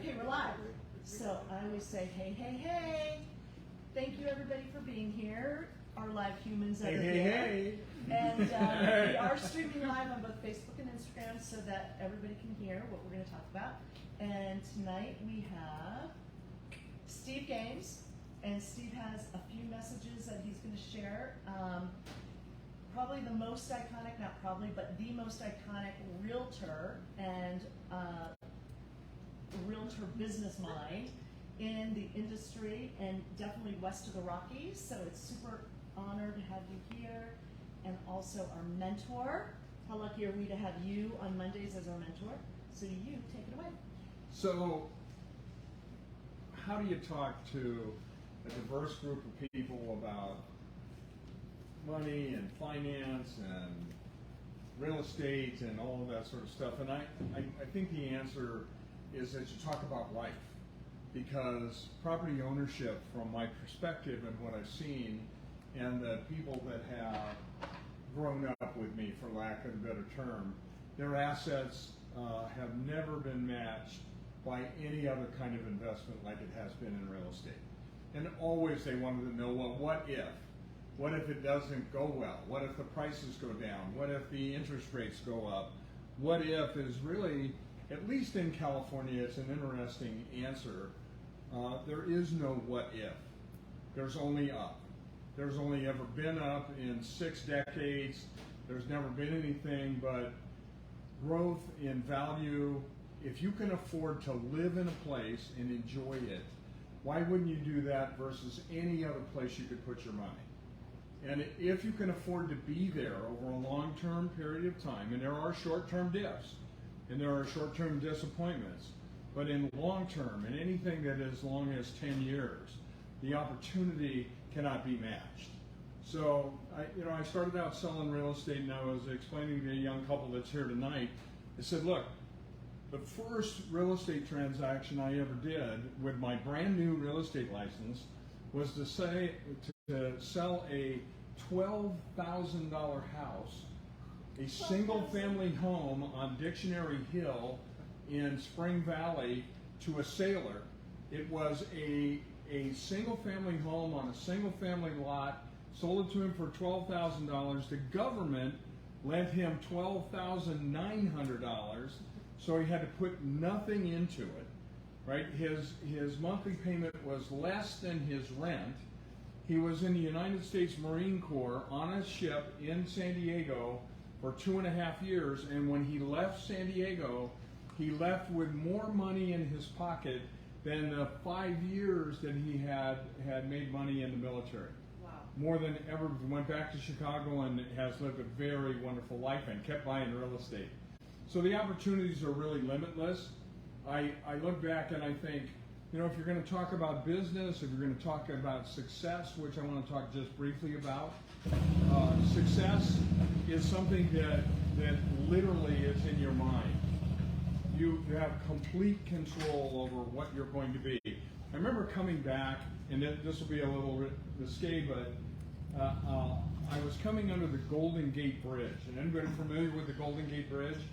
Okay, we're live. So I always say, hey, hey, hey. Thank you everybody for being here. Our live humans that are here. Hey. And we are streaming live on both Facebook and Instagram so that everybody can hear what we're going to talk about. And tonight we have Steve Gaines, and Steve has a few messages that he's going to share. Probably the most iconic, not probably, but the most iconic realtor and realtor business mind in the industry, and definitely west of the Rockies. So it's super honored to have you here, and also our mentor. How lucky are we to have you on Mondays as our mentor? So you take it away. So, how do you talk to a diverse group of people about money and finance and real estate and all of that sort of stuff? And I think the answer is that you talk about life, because property ownership, from my perspective and what I've seen, and the people that have grown up with me, for lack of a better term, their assets have never been matched by any other kind of investment like it has been in real estate. And always they wanted to know, well, what if? What if it doesn't go well? What if the prices go down? What if the interest rates go up? What if is really, at least in California, it's an interesting answer. There is no what if. There's only up. There's only ever been up in 6 decades. There's never been anything but growth in value. If you can afford to live in a place and enjoy it, why wouldn't you do that versus any other place you could put your money? And if you can afford to be there over a long-term period of time, and there are short-term dips, and there are short-term disappointments, but in long-term, and anything that is as long as 10 years, the opportunity cannot be matched. So, I started out selling real estate, and I was explaining to a young couple that's here tonight. I said, look, the first real estate transaction I ever did with my brand new real estate license was to sell a $12,000 house, a single family home on Dictionary Hill in Spring Valley, to a sailor. It was a single family home on a single family lot, sold it to him for $12,000. The government lent him $12,900, so he had to put nothing into it, right? His monthly payment was less than his rent. He was in the United States Marine Corps on a ship in San Diego for 2.5 years, and when he left San Diego, he left with more money in his pocket than the 5 years that he had made money in the military. Wow. More than ever. Went back to Chicago and has lived a very wonderful life and kept buying real estate. So the opportunities are really limitless. I look back and I think, if you're going to talk about business, if you're going to talk about success, which I want to talk just briefly about, success is something that literally is in your mind. You have complete control over what you're going to be. I remember coming back, and this will be a little risque, but I was coming under the Golden Gate Bridge. And anybody familiar with the Golden Gate Bridge?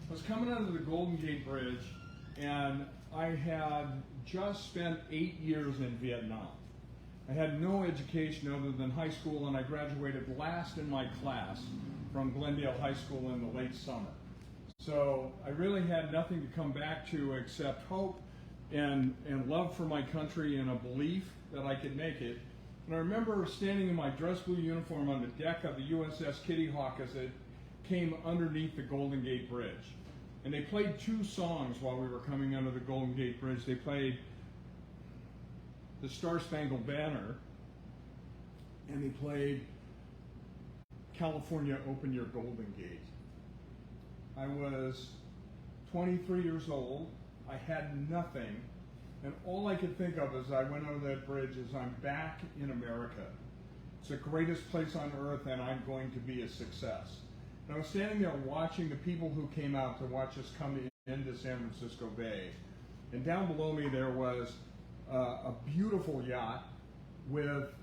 I was coming under the Golden Gate Bridge, and I had just spent 8 years in Vietnam. I had no education other than high school, and I graduated last in my class from Glendale High School in the late summer. So I really had nothing to come back to except hope and love for my country and a belief that I could make it. And I remember standing in my dress blue uniform on the deck of the USS Kitty Hawk as it came underneath the Golden Gate Bridge. And they played 2 songs while we were coming under the Golden Gate Bridge. They played the Star Spangled Banner, and they played California, Open Your Golden Gate. I was 23 years old. I had nothing. And all I could think of as I went over that bridge is, I'm back in America. It's the greatest place on earth, and I'm going to be a success. And I was standing there watching the people who came out to watch us come into San Francisco Bay. And down below me there was a beautiful yacht with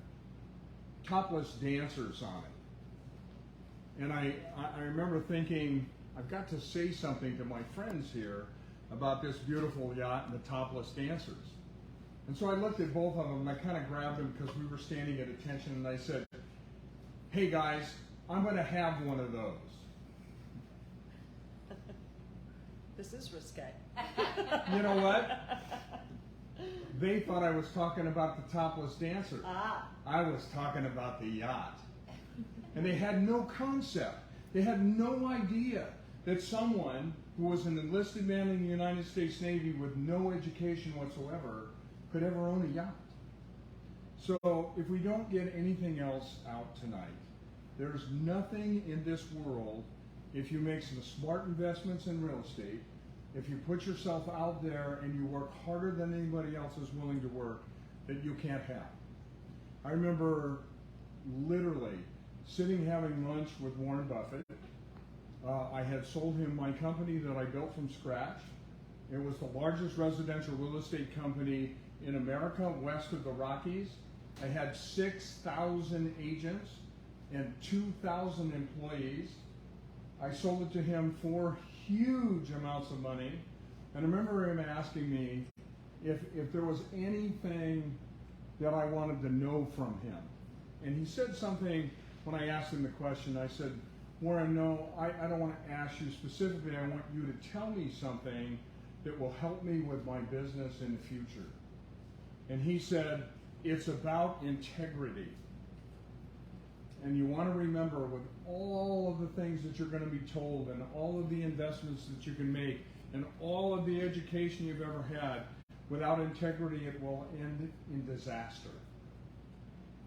topless dancers on it. And I remember thinking, I've got to say something to my friends here about this beautiful yacht and the topless dancers. And so I looked at both of them, and I kind of grabbed them because we were standing at attention, and I said, hey guys, I'm going to have one of those. This is risque. You know what? They thought I was talking about the topless dancer. Ah. I was talking about the yacht. And they had no concept. They had no idea that someone who was an enlisted man in the United States Navy with no education whatsoever could ever own a yacht. So if we don't get anything else out tonight, there's nothing in this world, if you make some smart investments in real estate, if you put yourself out there and you work harder than anybody else is willing to work, that you can't have. I remember literally sitting having lunch with Warren Buffett. I had sold him my company that I built from scratch. It was the largest residential real estate company in America west of the Rockies. I had 6,000 agents and 2,000 employees. I sold it to him for huge amounts of money. And I remember him asking me if there was anything that I wanted to know from him. And he said something when I asked him the question. I said, Warren, no, I don't want to ask you specifically. I want you to tell me something that will help me with my business in the future. And he said, it's about integrity. And you want to remember, with all of the things that you're going to be told and all of the investments that you can make and all of the education you've ever had, without integrity it will end in disaster.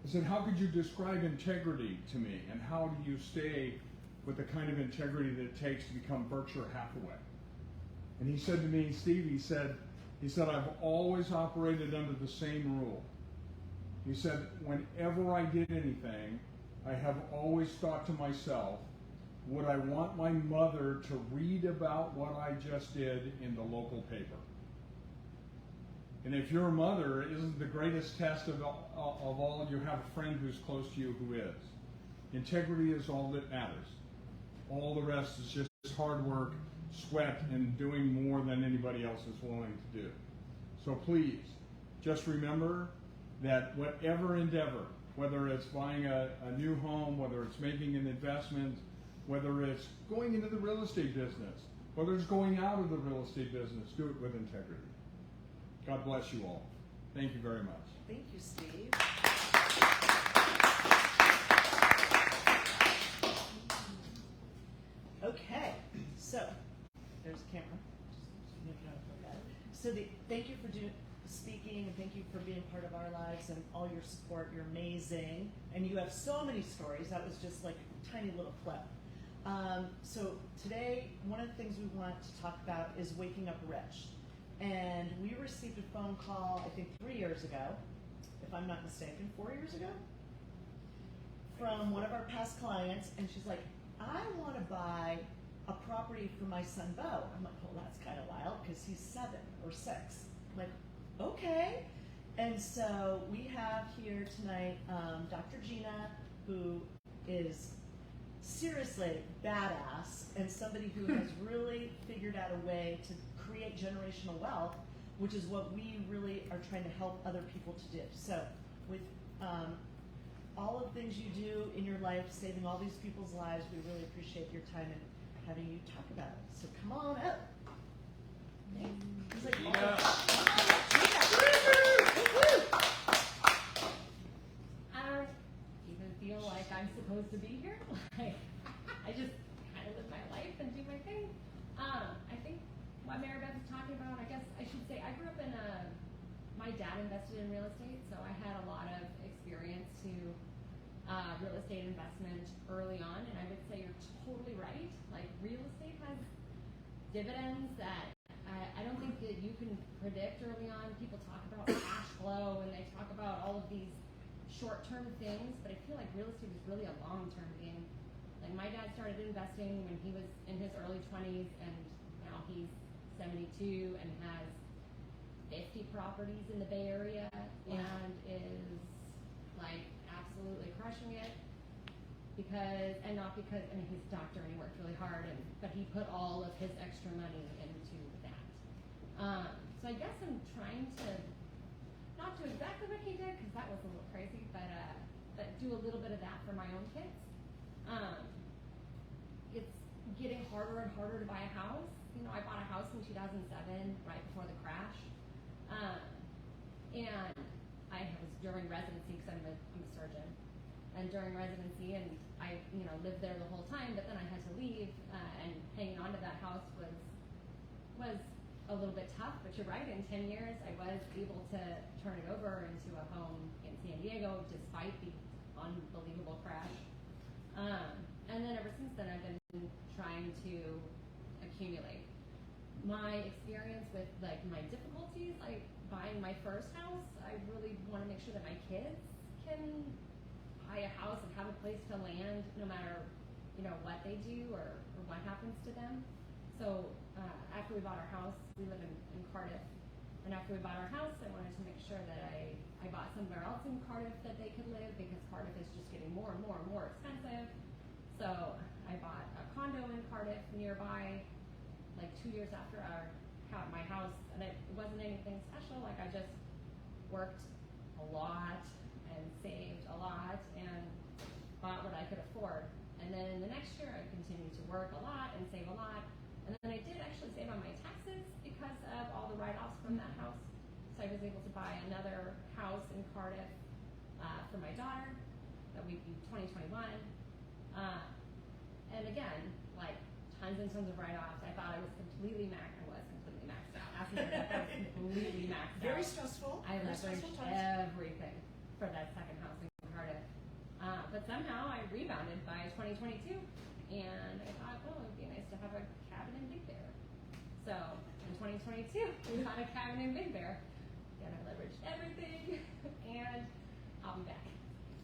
I said, how could you describe integrity to me, and how do you stay with the kind of integrity that it takes to become Berkshire Hathaway? And he said to me, Steve, he said, I've always operated under the same rule. He said, whenever I did anything, I have always thought to myself, would I want my mother to read about what I just did in the local paper? And if your mother isn't the greatest test of all, you have a friend who's close to you who is. Integrity is all that matters. All the rest is just hard work, sweat, and doing more than anybody else is willing to do. So please, just remember that whatever endeavor, whether it's buying a new home, whether it's making an investment, whether it's going into the real estate business, whether it's going out of the real estate business, do it with integrity. God bless you all. Thank you very much. Thank you, Steve. Okay, so there's a camera. So thank you for speaking, and thank you for being part of our lives and all your support. You're amazing, and you have so many stories. That was just like a tiny little clip. So today, one of the things we want to talk about is waking up rich. And we received a phone call, I think 3 years ago, if I'm not mistaken, 4 years ago, from one of our past clients, and she's like, I want to buy a property for my son Bo. I'm like, well, that's kind of wild because he's 7 or 6. I'm like, okay. And so we have here tonight Dr. Gina, who is seriously badass and somebody who has really figured out a way to create generational wealth, which is what we really are trying to help other people to do. So with all of the things you do in your life, saving all these people's lives, we really appreciate your time and having you talk about it. So come on up. He's like, I don't even feel like I'm supposed to be here. I just kind of live my life and do my thing. I think what MaryBeth was talking about, I guess I should say, I grew up in my dad invested in real estate, so I had a lot of experience to real estate investment early on, and I would say you're totally right. Like, real estate has dividends that I don't think that you can predict early on. People talk about cash flow and they talk about all of these short-term things, but I feel like real estate is really a long-term game. Like, my dad started investing when he was in his early 20s, and now he's 72 and has 50 properties in the Bay Area and is like absolutely crushing it because, and not because, I mean, he's a doctor and he worked really hard, but he put all of his extra money into that. So I guess I'm trying to not do exactly what he did, because that was a little crazy, but do a little bit of that for my own kids. It's getting harder and harder to buy a house. You know, I bought a house in 2007, right before the crash. And I was during residency, because I'm a surgeon. And during residency, and I, lived there the whole time, but then I had to leave, and hanging on to that house was a little bit tough, but you're right, in 10 years, I was able to turn it over into a home in San Diego, despite the unbelievable crash. And then ever since then, I've been trying to accumulate. My experience with, my difficulties, buying my first house, I really want to make sure that my kids can buy a house and have a place to land, no matter, what they do or what happens to them. So after we bought our house, we live in Cardiff, and after we bought our house, I wanted to make sure that I bought somewhere else in Cardiff that they could live, because Cardiff is just getting more and more and more expensive. So I bought a condo in Cardiff nearby, 2 years after my house, and it wasn't anything special. I just worked a lot and saved a lot and bought what I could afford. And then the next year, I continued to work a lot and save a lot. And then I did actually save on my taxes because of all the write-offs from that house. So I was able to buy another house in Cardiff for my daughter. That would be 2021. And again, tons and tons of write-offs. I thought I was completely maxed out. After that, I was completely maxed out. Very stressful. I Very leveraged stressful times. everything for that second house in Cardiff. But somehow I rebounded by 2022, and I thought, well, it would be nice to have a cabin in Big Bear. So in 2022, we got a cabin in Big Bear. Again, I leveraged everything, and I'll be back.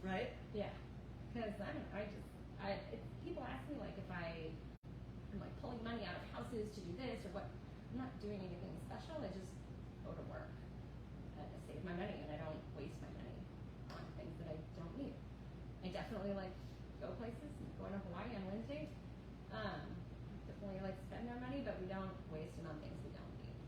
Right? Yeah, because I don't know, people ask me if I'm pulling money out of houses to do this or what. I'm not doing anything special. I just go to work and I save my money, and I don't waste my money on things that I don't need. I definitely go places. Going to Hawaii on Wednesday. Definitely spend our money, but we don't waste it on things we don't need.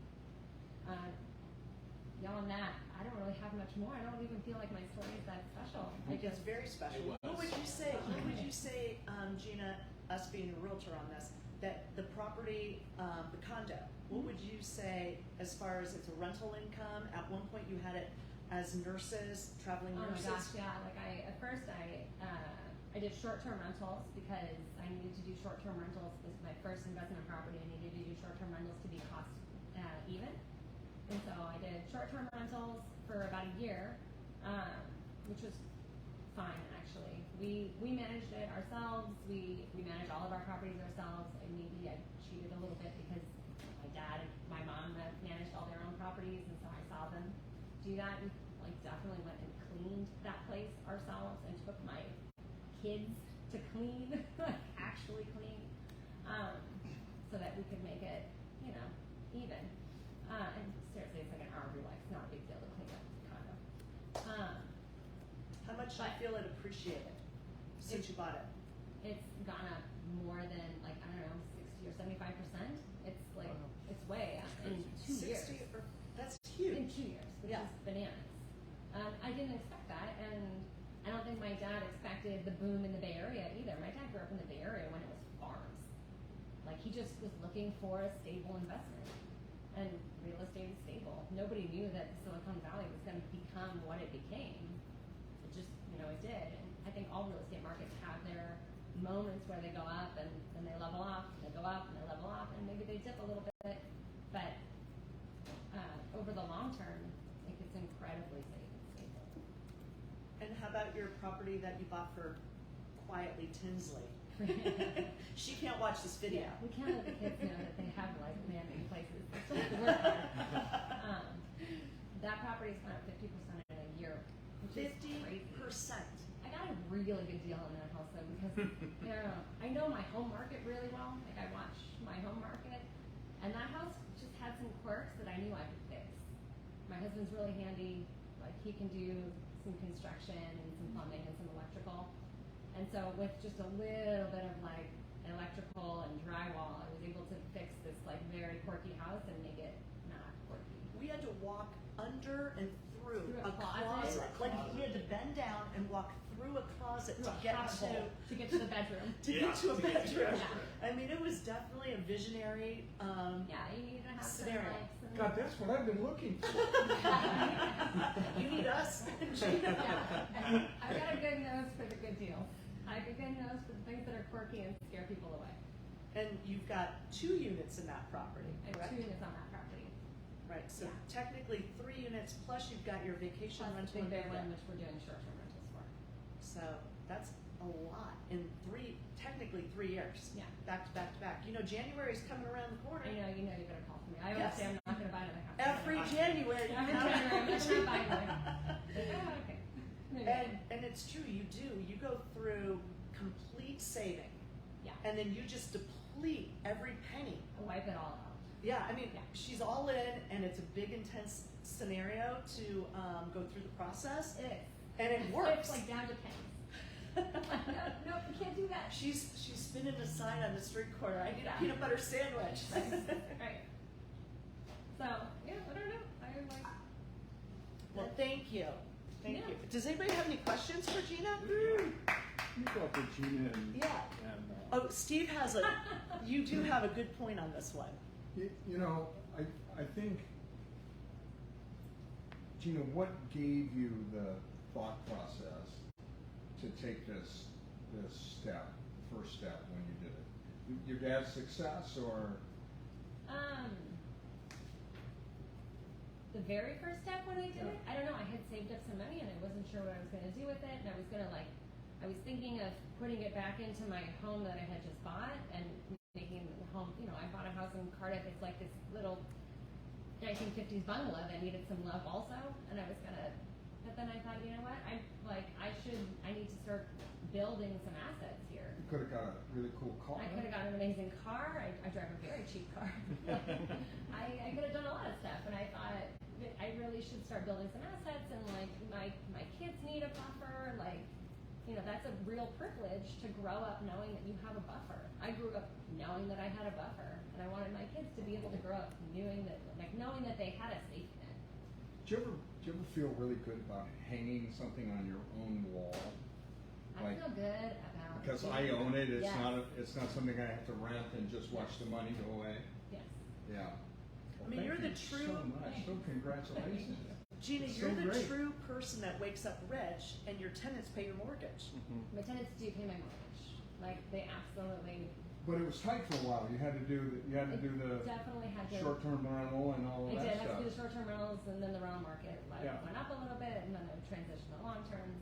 Beyond that, I don't really have much more. I don't even feel like my story is that special. It's very special. What would you say, Gina, us being a realtor on this, that the property, the condo, what would you say as far as it's a rental income? At one point you had it as nurses, traveling nurses. Oh my gosh, yeah. At first I did short-term rentals because I needed to do short-term rentals. This is my first investment property. I needed to do short-term rentals to be cost even. And so I did short-term rentals for about a year, which was fine actually. We managed it ourselves. We managed all of our properties ourselves. And maybe I cheated a little bit because my dad and my mom managed all their own properties, and so I saw them do that. We definitely went and cleaned that place ourselves and took my kids to clean, actually clean, so that we could make it, even. And seriously, it's an hour of your life. It's not a big deal to clean up the condo. How much do you feel it appreciated since you bought it? It's gone up more than 60 or 75%. It's it's way up in 2 years. That's huge. In 2 years, which is bananas. I didn't expect that, and I don't think my dad expected the boom in the Bay Area either. My dad grew up in the Bay Area when it was farms. He just was looking for a stable investment, and real estate is stable. Nobody knew that Silicon Valley was going to become what it became. It just, it did. And I think all real estate markets have their moments where they go up and then they level off, they go up and they level off, and maybe they dip a little bit, but over the long term, I think it's incredibly safe and stable. And how about your property that you bought for quietly Tinsley? She can't watch this video. Yeah, we can't let the kids know that they have man-made places. They still have to work hard. That property's gone up 50% in a year, which is crazy. 50%. I got a really good deal on that house though, because I know my home market really well. I watch my home market, and that house just had some quirks that I knew I could fix. My husband's really handy. He can do some construction and some plumbing and some electrical. And so with just a little bit of electrical and drywall, I was able to fix this very quirky house and make it not we had to walk under and through Through a a closet. closet. Through a Like we had to bend down and walk through a closet Through to a get hole to get to the bedroom. to get to a to get to the bedroom. bedroom. I mean, it was definitely a visionary. Yeah, you need to have some Scenario. legs. And God, that's what I've been looking for. You need us. yeah. I've got a good nose for the good deals. I have a good nose for the things that are quirky and scare people away. And you've got 2 units in that property, I have correct? 2 units on that property. Right. So Yeah. technically 3 units plus you've got your vacation Plus the rental big and bear one, bed. which we're doing short-term rentals for. So that's a lot in technically 3 years. Yeah. Back to back to back. You know, January's coming around the corner. I know, you better call for me. I always Yes. say I'm not going to buy another house. Every January. you Every have- January, I'm never not buying one. Okay. Maybe. And it's true, you do. You go through complete saving, Yeah. and then you just deplete every penny. I'll wipe it all out. Yeah, I mean, Yeah. she's all in, and it's a big, intense scenario to go through the process, It is. and it works. It's like down to pennies. no, you can't do that. She's spinning a sign on the street corner. I need Yeah. a peanut butter sandwich. Right. So, yeah, I don't know. I like. Well, thank you. Thank Yeah. you. Does anybody have any questions for Gina? You thought that Gina and, Yeah. and Oh, Steve has you do have a good point on this one. you know, I think, Gina, what gave you the thought process to take this first step when you did it? Your dad's success, or? The very first step when I did it, I don't know, I had saved up some money and I wasn't sure what I was going to do with it, and I was going to I was thinking of putting it back into my home that I had just bought and making the home, I bought a house in Cardiff, it's like this little 1950s bungalow that needed some love also, and I was going to, but then I thought, you know what, I need to start building some assets here. You could have got a really cool car. I could have got an amazing car. I drive a very cheap car. I could have done a lot of stuff, and I thought that I really should start building some assets. And my kids need a buffer. That's a real privilege to grow up knowing that you have a buffer. I grew up knowing that I had a buffer, and I wanted my kids to be able to grow up knowing that they had a safety net. Do you ever feel really good about hanging something on your own wall? I feel good about Because it. I own it. It's Yes. it's not something I have to rent and just watch the money go away. Yes. Yeah. I mean, Thank you're you the true- so much. So congratulations. Gina, It's you're so the great. true person that wakes up rich, and your tenants pay your mortgage. My tenants do pay my mortgage. They absolutely. But it was tight for a while. You had to do the Definitely had to. short-term rental and all of I that did. I stuff. had to do the short-term rentals, and then the rental market Yeah. went up a little bit, and then I transitioned to long-terms.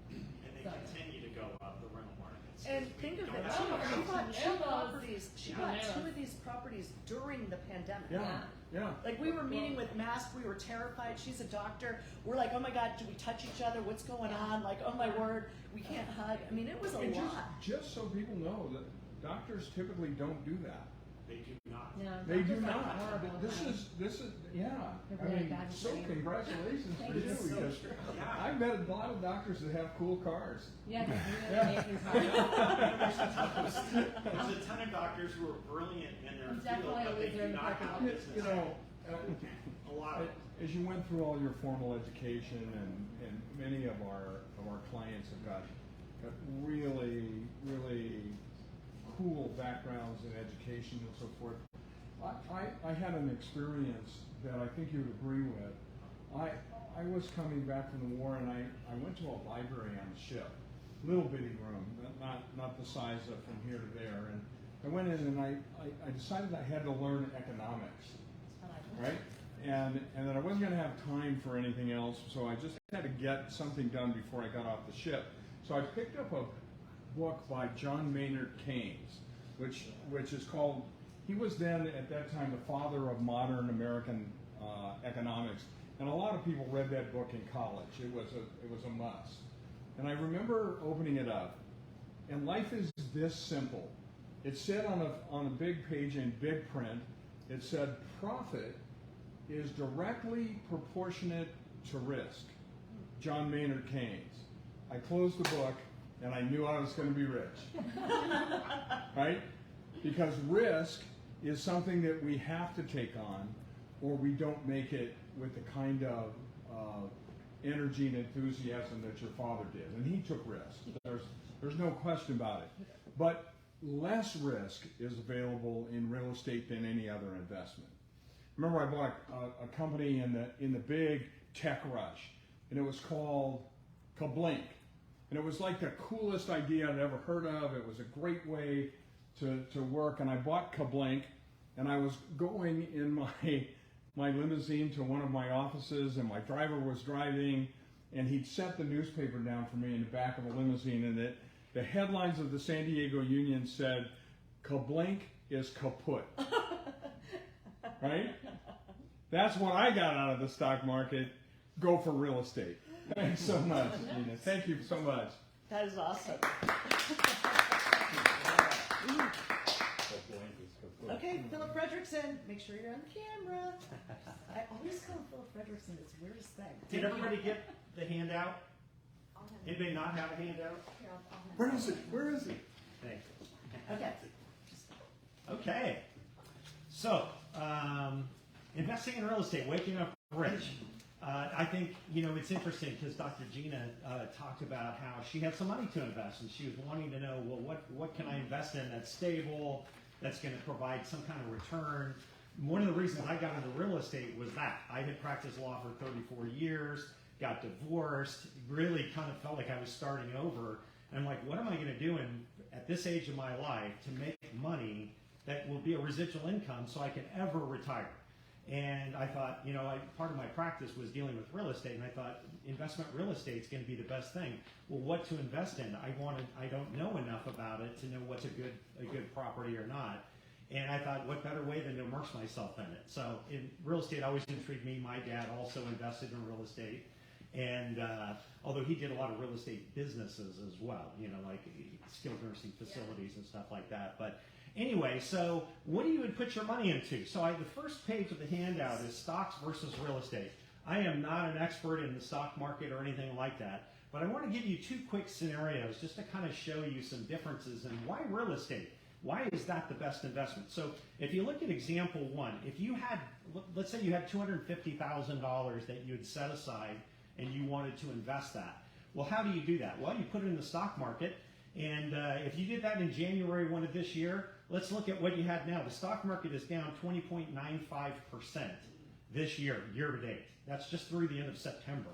And they So- continue to go up, the rental markets. And We think of don't it, have she enough bought houses. two Nails. properties. She bought Nails. 2 of these properties during the pandemic. Yeah. Yeah. Like we were meeting with masks, we were terrified. She's a doctor. We're like, oh my God, do we touch each other? What's going on? Like, oh my word, we can't hug. I mean, it was a And lot. just so people know that doctors typically don't do that. They do not. No, They do doctors are not. horrible This about is yeah. They're I really mean, bad with so money. congratulations for Thank you you. So because true. Yeah. I've met a lot of doctors that have cool cars. Yeah, it's really Yeah. amazing There's cars. a ton of doctors who are brilliant in their I'm field, definitely but a they loser do in not parking have lot. business. You know, A lot of them. as you went through all your formal education, and many of our clients have got really cool backgrounds in education and so forth. I had an experience that I think you would agree with. I was coming back from the war, and I went to a library on the ship, little bitty room, not the size of from here to there, and I went in and I decided I had to learn economics, right? And that I wasn't going to have time for anything else, so I just had to get something done before I got off the ship. So I picked up a book by John Maynard Keynes, which is called, he was then at that time the father of modern American economics, and a lot of people read that book in college. It was a must. And I remember opening it up, and life is this simple. It said on a big page in big print, it said, profit is directly proportionate to risk. John Maynard Keynes. I closed the book and I knew I was going to be rich. Right? Because risk is something that we have to take on. or we don't make it with the kind of energy and enthusiasm that your father did. And he took risks. There's no question about it. But less risk is available in real estate than any other investment. Remember, I bought a company in the big tech rush, and it was called Kablink. And it was like the coolest idea I'd ever heard of. It was a great way to work. And I bought Kablink, and I was going in my limousine to one of my offices, and my driver was driving, and he'd set the newspaper down for me in the back of the limousine, and the headlines of the San Diego Union said, "Kablink is kaput." Right? That's what I got out of the stock market. Go for real estate. Thanks so much, Gina. Thank you so much. That is awesome. Okay, Philip Fredrickson, make sure you're on camera. I always call him Philip Fredrickson, it's the weirdest thing. Did everybody get the handout? Anybody not have a handout? Where is it? Where is it? Thank you. Okay. Okay. So, investing in real estate, waking up rich. I think, it's interesting because Dr. Gina talked about how she had some money to invest, and she was wanting to know, well, what can I invest in that's stable, that's going to provide some kind of return. One of the reasons I got into real estate was that. I had practiced law for 34 years, got divorced, really kind of felt like I was starting over. And I'm like, what am I going to do at this age of my life to make money that will be a residual income so I can ever retire? And I thought, part of my practice was dealing with real estate, and I thought investment real estate is going to be the best thing. Well, what to invest in? I don't know enough about it to know what's a good property or not. And I thought, what better way than to immerse myself in it? So in real estate always intrigued me. My dad also invested in real estate, and although he did a lot of real estate businesses as well, like skilled nursing facilities and stuff like that. But anyway, so what do you would put your money into? So the first page of the handout is stocks versus real estate. I am not an expert in the stock market or anything like that, but I want to give you two quick scenarios just to kind of show you some differences in why real estate. Why is that the best investment? So if you look at example one, if you had, let's say you had $250,000 that you had set aside and you wanted to invest that. Well, how do you do that? Well, you put it in the stock market. And if you did that in January 1 of this year, let's look at what you had now. The stock market is down 20.95% this year to date. That's just through the end of September.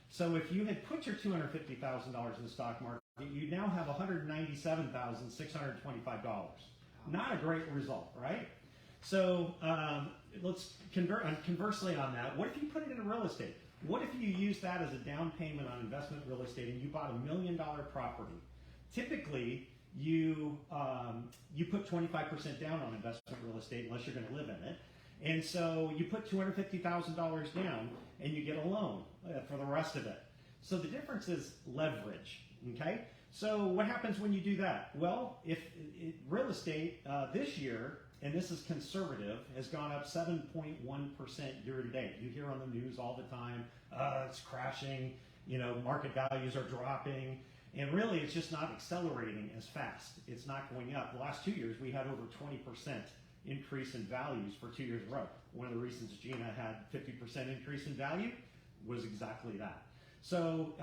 So if you had put your $250,000 in the stock market, you now have $197,625. Not a great result, right? So let's conversely on that. What if you put it into real estate? What if you use that as a down payment on investment real estate and you bought $1 million property? Typically, you put 25% down on investment real estate unless you're going to live in it. And so you put $250,000 down and you get a loan for the rest of it. So the difference is leverage, okay? So what happens when you do that? Well, if real estate this year, and this is conservative, has gone up 7.1% year to date. You hear on the news all the time, it's crashing, market values are dropping. And really, it's just not accelerating as fast. It's not going up. The last 2 years, we had over 20% increase in values for 2 years in a row. One of the reasons Gina had 50% increase in value was exactly that. So,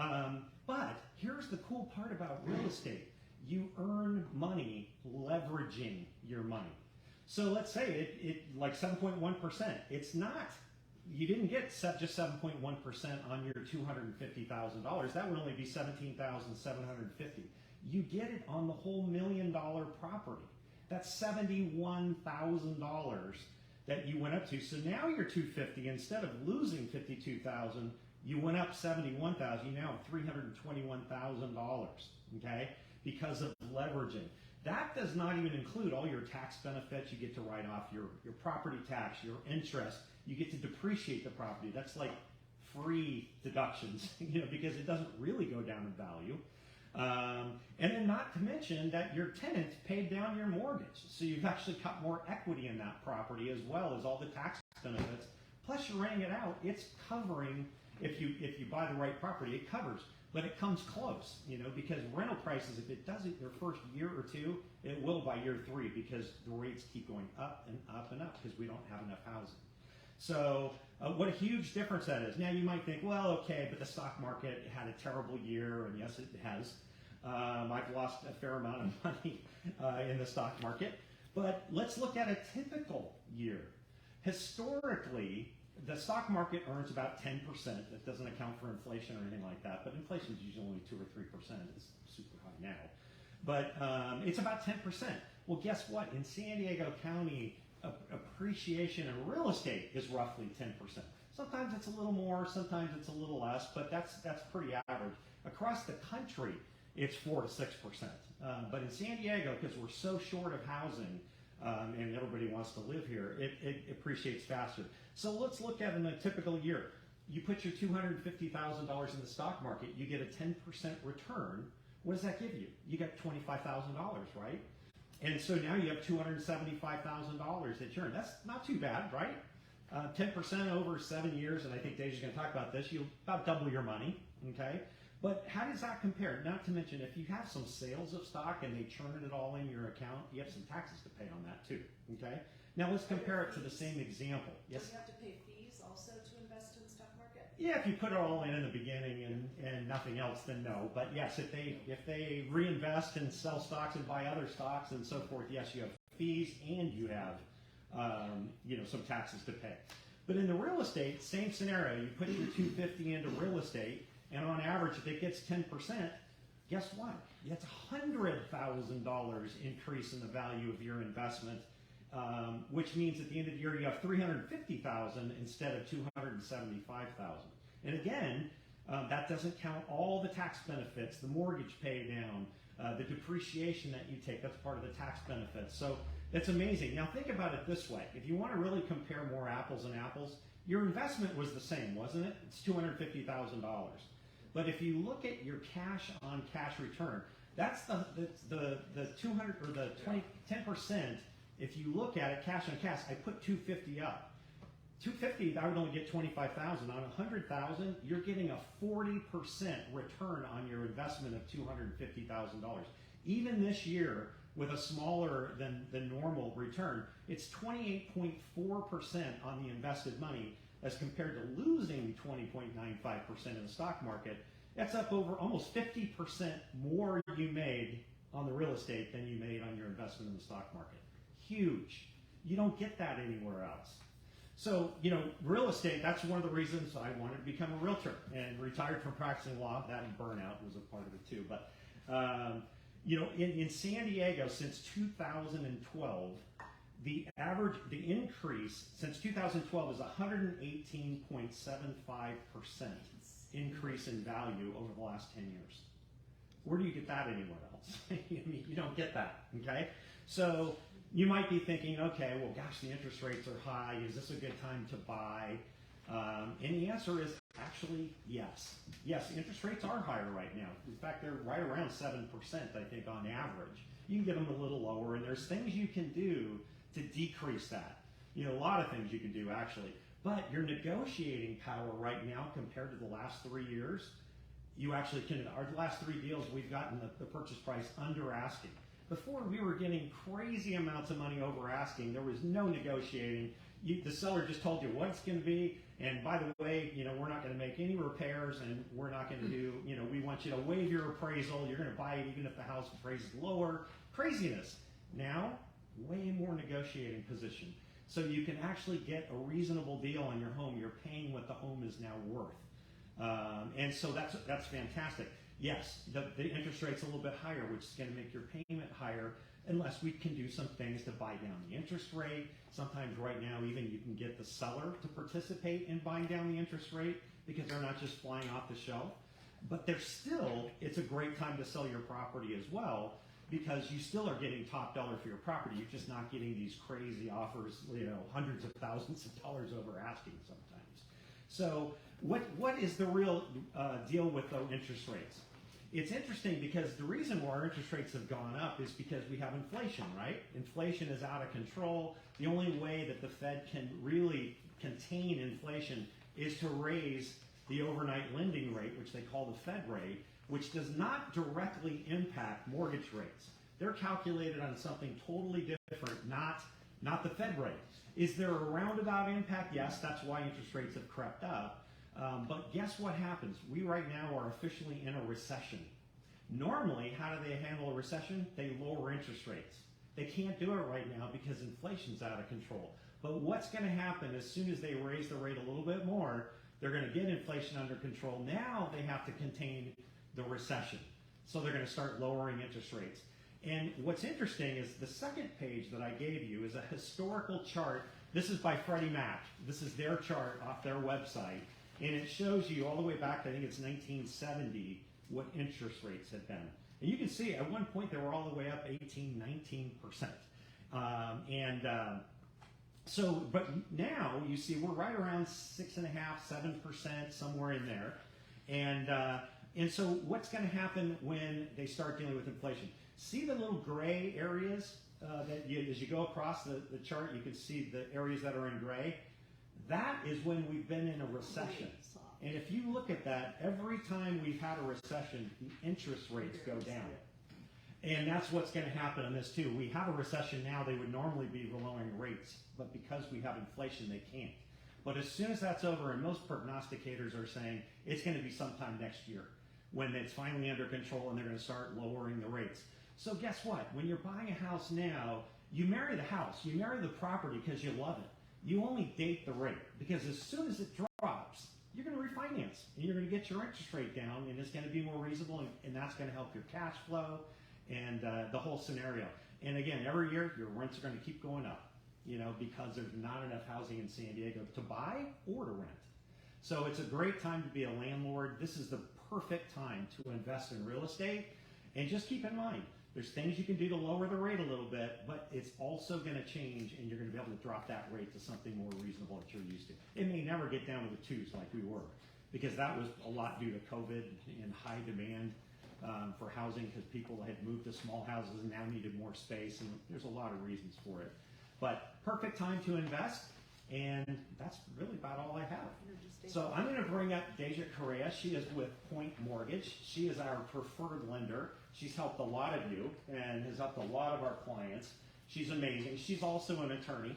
but here's the cool part about real estate. You earn money leveraging your money. So let's say it like 7.1%. It's not. You didn't get just 7.1% on your $250,000. That would only be $17,750. You get it on the whole $1 million property. That's $71,000 that you went up to. So now you're $250,000. Instead of losing $52,000, you went up $71,000. You now have $321,000. Okay, because of leveraging. That does not even include all your tax benefits. You get to write off your property tax, your interest. You get to depreciate the property. That's like free deductions, because it doesn't really go down in value. And then not to mention that your tenant paid down your mortgage. So you've actually got more equity in that property as well as all the tax benefits. Plus you're renting it out. It's covering, if you buy the right property, it covers. But it comes close, because rental prices, if it doesn't your first year or two, it will by year 3 because the rates keep going up and up and up because we don't have enough housing. So what a huge difference that is. Now you might think, well, okay, but the stock market had a terrible year, and yes, it has. I've lost a fair amount of money in the stock market. But let's look at a typical year. Historically, the stock market earns about 10%. That doesn't account for inflation or anything like that, but inflation is usually only 2 or 3%. It's super high now. But it's about 10%. Well, guess what? In San Diego County, appreciation in real estate is roughly 10%. Sometimes it's a little more, sometimes it's a little less, but that's pretty average. Across the country, it's 4 to 6%. But in San Diego, because we're so short of housing, and everybody wants to live here, it appreciates faster. So let's look at in a typical year. You put your $250,000 in the stock market, you get a 10% return. What does that give you? You get $25,000, right? And so now you have $275,000 that you earn. That's not too bad, right? 10% over 7 years, and I think Deja's going to talk about this, you about double your money, okay? But how does that compare? Not to mention, if you have some sales of stock and they churn it all in your account, you have some taxes to pay on that too, okay? Now let's compare it to the same example. Yes? Do you have to pay fees also to invest in the stock market? Yeah, if you put it all in the beginning and nothing else, then no. But yes, if they reinvest and sell stocks and buy other stocks and so forth, yes, you have fees and you have some taxes to pay. But in the real estate, same scenario. You put your $250 into real estate, and on average, if it gets 10%, guess what? It's $100,000 increase in the value of your investment, which means at the end of the year you have $350,000 instead of $275,000. And again, that doesn't count all the tax benefits, the mortgage pay down, the depreciation that you take. That's part of the tax benefits. So it's amazing. Now think about it this way. If you want to really compare more apples and apples, your investment was the same, wasn't it? It's $250,000. But if you look at your cash on cash return, that's the 200 or the 10%. If you look at it, cash on cash, I put 250 up. 250, I would only get 25,000. On 100,000, you're getting a 40% return on your investment of $250,000. Even this year, with a smaller than normal return, it's 28.4% on the invested money as compared to losing 20.95% in the stock market. That's up over almost 50% more you made on the real estate than you made on your investment in the stock market. Huge. You don't get that anywhere else. So, real estate, that's one of the reasons I wanted to become a realtor and retired from practicing law. That and burnout was a part of it too. But, in San Diego since 2012, the increase since 2012 is 118.75% increase in value over the last 10 years. Where do you get that anywhere else? You don't get that, okay? So you might be thinking, okay, well, gosh, the interest rates are high. Is this a good time to buy? And the answer is actually yes. Yes, interest rates are higher right now. In fact, they're right around 7%, I think, on average. You can get them a little lower, and there's things you can do to decrease that. A lot of things you can do, actually. But your negotiating power right now compared to the last 3 years, you actually can. Our last 3 deals, we've gotten the purchase price under asking. Before, we were getting crazy amounts of money over asking. There was no negotiating. The seller just told you what it's going to be, and by the way, we're not going to make any repairs, and we're not going to do, we want you to waive your appraisal. You're going to buy it even if the house appraises lower. Craziness. Now, way more negotiating position. So you can actually get a reasonable deal on your home. You're paying what the home is now worth. And so that's fantastic. Yes, the interest rate's a little bit higher, which is going to make your payment higher, unless we can do some things to buy down the interest rate. Sometimes right now even you can get the seller to participate in buying down the interest rate because they're not just flying off the shelf. But it's a great time to sell your property as well, because you still are getting top dollar for your property. You're just not getting these crazy offers, hundreds of thousands of dollars over asking sometimes. So what is the real deal with the interest rates? It's interesting because the reason why our interest rates have gone up is because we have inflation, right? Inflation is out of control. The only way that the Fed can really contain inflation is to raise the overnight lending rate, which they call the Fed rate, which does not directly impact mortgage rates. They're calculated on something totally different, not not the Fed rate. Is there a roundabout impact? Yes, that's why interest rates have crept up. But guess what happens? We right now are officially in a recession. Normally, how do they handle a recession? They lower interest rates. They can't do it right now because inflation's out of control. But what's going to happen as soon as they raise the rate a little bit more, they're going to get inflation under control. Now they have to contain the recession. So they're going to start lowering interest rates. And what's interesting is the second page that I gave you is a historical chart. This is by Freddie Mac. This is their chart off their website. And it shows you all the way back, I think it's 1970, what interest rates had been. And you can see at one point they were all the way up 18, 19%. But now you see we're right around 6.5%, 7%, somewhere in there. And so what's going to happen when they start dealing with inflation? See the little gray areas as you go across the chart, you can see the areas that are in gray. That is when we've been in a recession. And if you look at that, every time we've had a recession, the interest rates go down. And that's what's going to happen in this too. We have a recession now, they would normally be lowering rates, but because we have inflation, they can't. But as soon as that's over, and most prognosticators are saying it's going to be sometime next year when it's finally under control and they're going to start lowering the rates. So guess what? When you're buying a house now, you marry the house, you marry the property because you love it. You only date the rate because as soon as it drops, you're going to refinance and you're going to get your interest rate down and it's going to be more reasonable and that's going to help your cash flow and the whole scenario. And again, every year your rents are going to keep going up, because there's not enough housing in San Diego to buy or to rent. So it's a great time to be a landlord. This is the perfect time to invest in real estate. And just keep in mind, there's things you can do to lower the rate a little bit, but it's also going to change and you're going to be able to drop that rate to something more reasonable that you're used to. It may never get down to the twos like we were, because that was a lot due to COVID and high demand for housing because people had moved to small houses and now needed more space, and there's a lot of reasons for it. But perfect time to invest, and that's really about all I have. So I'm going to bring up Deja Correa. She is with Point Mortgage. She is our preferred lender. She's helped a lot of you and has helped a lot of our clients. She's amazing. She's also an attorney.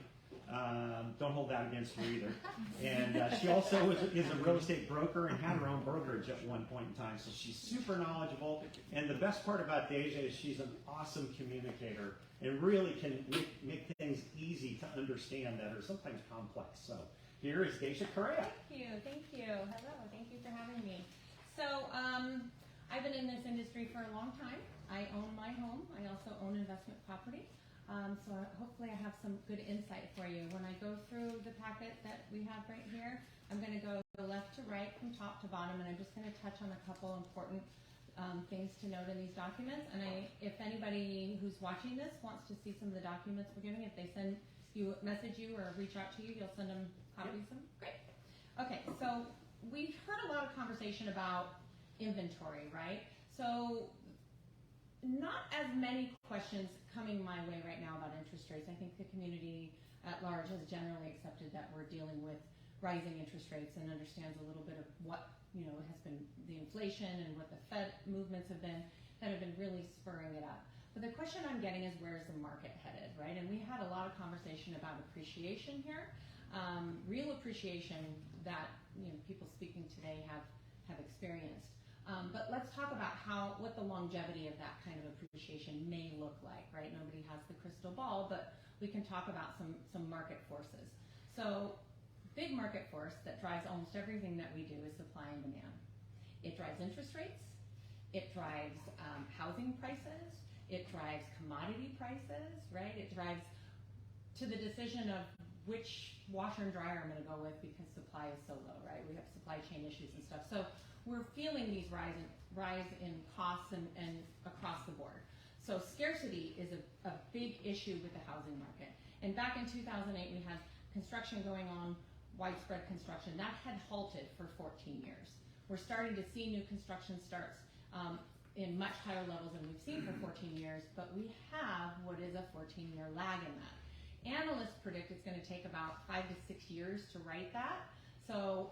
Don't hold that against her either. And she also is a real estate broker and had her own brokerage at one point in time. So she's super knowledgeable. And the best part about Deja is she's an awesome communicator and really can make things easy to understand that are sometimes complex. So here is Deja Correa. Thank you. Hello, thank you for having me. So I've been in this industry for a long time. I own my home. I also own investment property. So hopefully I have some good insight for you. When I go through the packet that we have right here, I'm going to go left to right from top to bottom, and I'm just going to touch on a couple important things to note in these documents. And if anybody who's watching this wants to see some of the documents we're giving, if they message you or reach out to you, you'll send them copies of them? Great. Okay, so we've heard a lot of conversation about inventory, right? So not as many questions coming my way right now about interest rates. I think the community at large has generally accepted that we're dealing with rising interest rates and understands a little bit of what has been the inflation and what the Fed movements have been that have been really spurring it up. But the question I'm getting is, where's the market headed, right? And we had a lot of conversation about appreciation here, real appreciation that people speaking today have experienced. But let's talk about what the longevity of that kind of appreciation may look like, right? Nobody has the crystal ball, but we can talk about some market forces. So, big market force that drives almost everything that we do is supply and demand. It drives interest rates, it drives housing prices, it drives commodity prices, right? It drives to the decision of which washer and dryer I'm going to go with because supply is so low, right? We have supply chain issues and stuff. So we're feeling these rise in costs and across the board. So scarcity is a big issue with the housing market. And back in 2008, we had construction going on, widespread construction. That had halted for 14 years. We're starting to see new construction starts in much higher levels than we've seen for 14 years, but we have what is a 14-year lag in that. Analysts predict it's going to take about 5 to 6 years to write that. So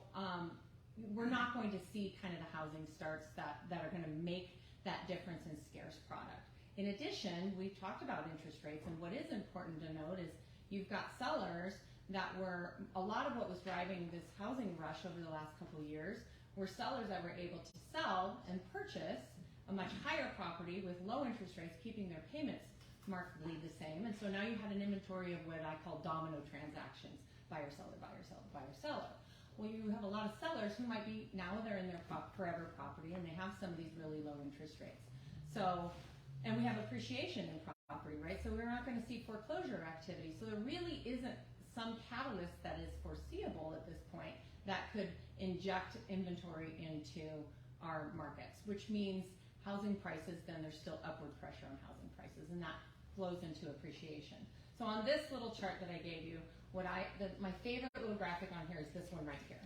we're not going to see kind of the housing starts that are going to make that difference in scarce product. In addition, we've talked about interest rates, and what is important to note is, you've got sellers that were, a lot of what was driving this housing rush over the last couple of years were sellers that were able to sell and purchase a much higher property with low interest rates, keeping their payments markedly the same. And so now you had an inventory of what I call domino transactions: buyer, seller, buyer, seller, buyer, seller. Well, you have a lot of sellers who might be, now they're in their forever property and they have some of these really low interest rates. So, and we have appreciation in property, right? So we're not going to see foreclosure activity. So there really isn't some catalyst that is foreseeable at this point that could inject inventory into our markets, which means housing prices, then there's still upward pressure on housing prices, and that flows into appreciation. So on this little chart that I gave you, my favorite little graphic on here is this one right here.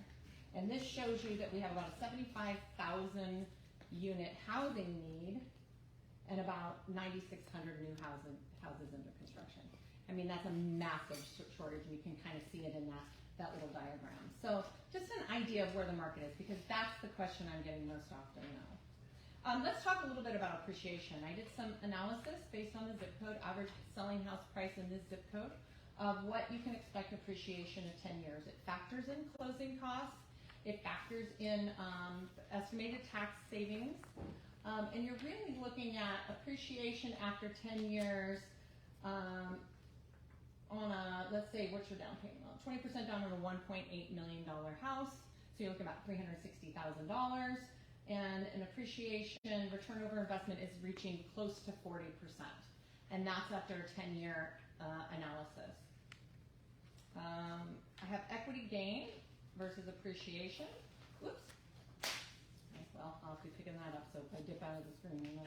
And this shows you that we have about a 75,000 unit housing need and about 9,600 new houses under construction. I mean, that's a massive shortage, and you can kind of see it in that little diagram. So just an idea of where the market is, because that's the question I'm getting most often now. Let's talk a little bit about appreciation. I did some analysis based on the zip code, average selling house price in this zip code, of what you can expect appreciation in 10 years. It factors in closing costs. It factors in estimated tax savings. And you're really looking at appreciation after 10 years on a, let's say, what's your down payment? 20% down on a $1.8 million house. So you're looking at about $360,000. And an appreciation return over investment is reaching close to 40%. And that's after a 10-year analysis. I have equity gain versus appreciation. Whoops. Well, I'll be picking that up, so if I dip out of the screen,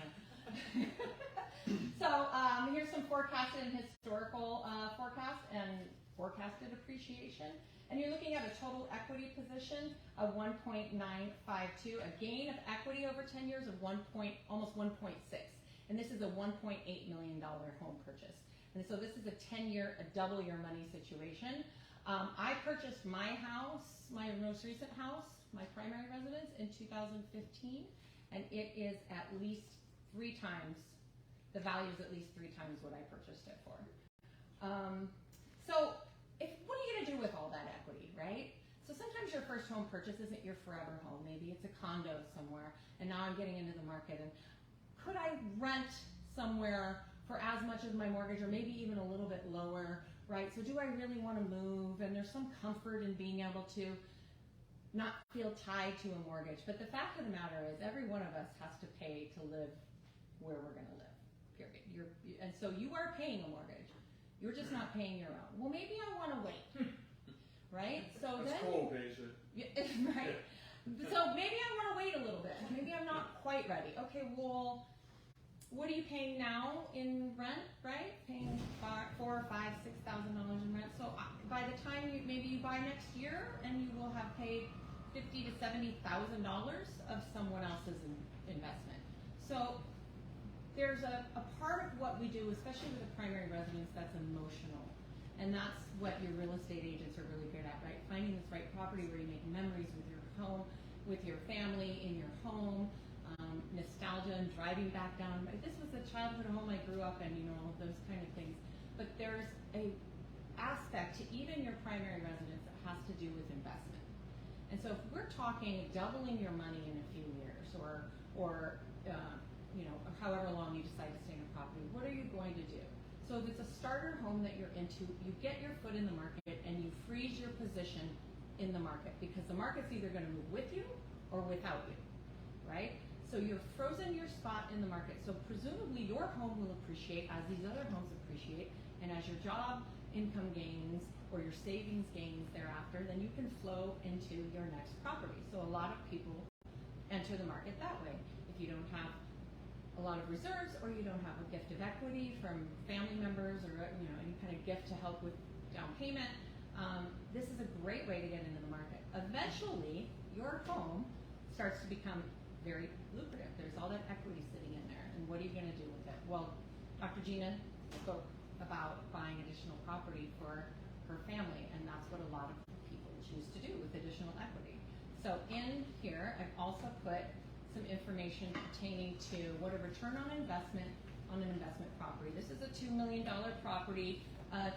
So here's some forecasted and historical forecasts and forecasted appreciation. And you're looking at a total equity position of 1.952, a gain of equity over 10 years of almost 1.6. And this is a $1.8 million home purchase. And so this is a 10-year, a double your money situation. I purchased my house, my most recent house, my primary residence, in 2015, and it is at least 3 times, the value is at least 3 times what I purchased it for. So what are you going to do with all that equity, right? So sometimes your first home purchase isn't your forever home. Maybe it's a condo somewhere, and now I'm getting into the market, and could I rent somewhere for as much as my mortgage, or maybe even a little bit lower, right? So do I really want to move? And there's some comfort in being able to not feel tied to a mortgage. But the fact of the matter is, every one of us has to pay to live where we're going to live, period. And so you are paying a mortgage. You're just not paying your own. Well, maybe I want to wait, right? So That's then, cold, Asia. right? So maybe I want to wait a little bit. Maybe I'm not quite ready. Okay, well, what are you paying now in rent, right? Paying $4,000 or $5,000, $6,000 in rent. So by the time maybe you buy next year, and you will have paid $50,000 to $70,000 of someone else's investment. So there's a part of what we do, especially with a primary residence, that's emotional. And that's what your real estate agents are really good at, right? Finding this right property where you make memories with your home, with your family, in your home, nostalgia and driving back down. This was the childhood home I grew up in, all of those kind of things. But there's a aspect to even your primary residence that has to do with investment. And so if we're talking doubling your money in a few years, or however long you decide to stay in a property, what are you going to do? So if it's a starter home that you're into, you get your foot in the market and you freeze your position in the market, because the market's either going to move with you or without you, right? So you're frozen your spot in the market. So presumably your home will appreciate as these other homes appreciate, and as your job income gains or your savings gains thereafter, then you can flow into your next property. So a lot of people enter the market that way. If you don't have a lot of reserves, or you don't have a gift of equity from family members, or any kind of gift to help with down payment, this is a great way to get into the market. Eventually, your home starts to become very lucrative. There's all that equity sitting in there, and what are you going to do with it? Well, Dr. Gina spoke about buying additional property for her family, and that's what a lot of people choose to do with additional equity. So in here, I've also put some information pertaining to what a return on investment on an investment property. This is a $2 million property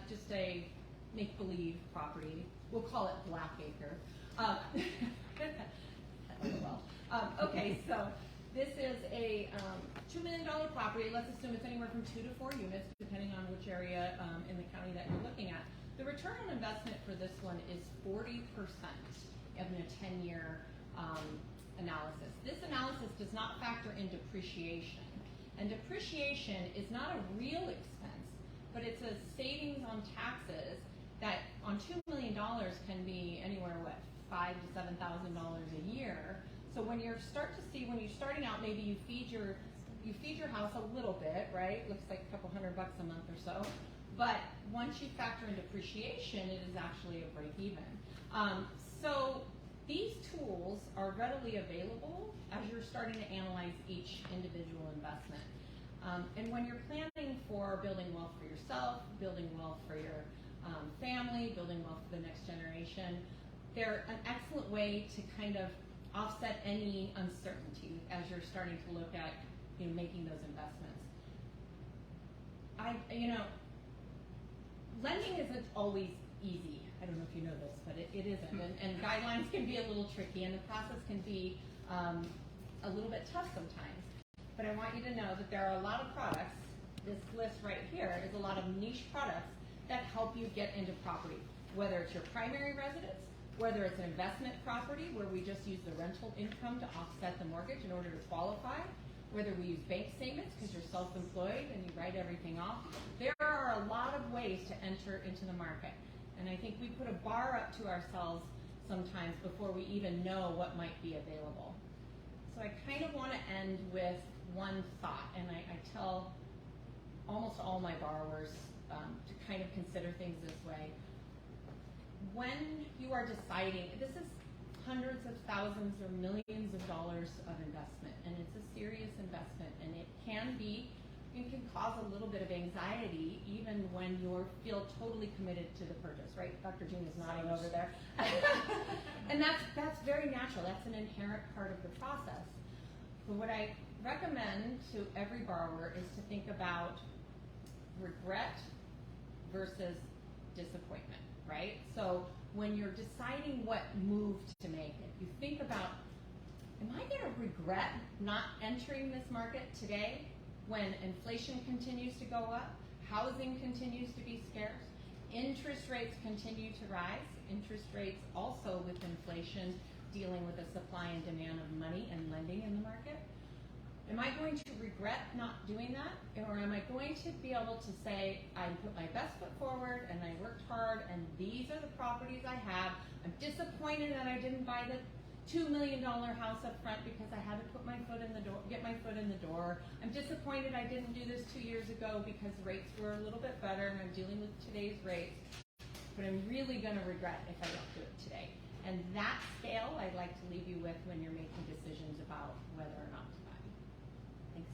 just a make-believe property. We'll call it Blackacre. Okay, so this is a $2 million property. Let's assume it's anywhere from 2 to 4 units, depending on which area in the county that you're looking at. The return on investment for this one is 40% in a 10-year analysis. This analysis does not factor in depreciation. And depreciation is not a real expense, but it's a savings on taxes that on $2 million can be anywhere, what, $5,000 to $7,000 a year. So when you're starting out, maybe you feed your house a little bit, right? Looks like a couple $100 a month or so. But once you factor in depreciation, it is actually a break even. So these tools are readily available as you're starting to analyze each individual investment. And when you're planning for building wealth for yourself, building wealth for your family, building wealth for the next generation, they're an excellent way to kind of offset any uncertainty as you're starting to look at making those investments. Lending isn't always easy. I don't know if you know this, but it isn't. And guidelines can be a little tricky, and the process can be a little bit tough sometimes. But I want you to know that there are a lot of products. This list right here is a lot of niche products that help you get into property, whether it's your primary residence, whether it's an investment property where we just use the rental income to offset the mortgage in order to qualify, whether we use bank statements because you're self-employed and you write everything off. There are a lot of ways to enter into the market. And I think we put a bar up to ourselves sometimes before we even know what might be available. So I kind of want to end with one thought, and I tell almost all my borrowers to kind of consider things this way. When you are deciding, this is hundreds of thousands or millions of dollars of investment, and it's a serious investment, and it can cause a little bit of anxiety even when you feel totally committed to the purchase, right? Dr. Gina's nodding over there. And that's very natural. That's an inherent part of the process. But what I recommend to every borrower is to think about regret versus disappointment, right? So when you're deciding what move to make, you think about, am I going to regret not entering this market today when inflation continues to go up, housing continues to be scarce, interest rates continue to rise, interest rates also with inflation dealing with the supply and demand of money and lending in the market? Am I going to regret not doing that? Or am I going to be able to say, I put my best foot forward and I worked hard and these are the properties I have. I'm disappointed that I didn't buy the $2 million house up front because I had to put my foot in the door, get my foot in the door. I'm disappointed I didn't do this 2 years ago because rates were a little bit better and I'm dealing with today's rates. But I'm really going to regret if I don't do it today. And that scale I'd like to leave you with when you're making decisions about whether or not to buy. Thanks.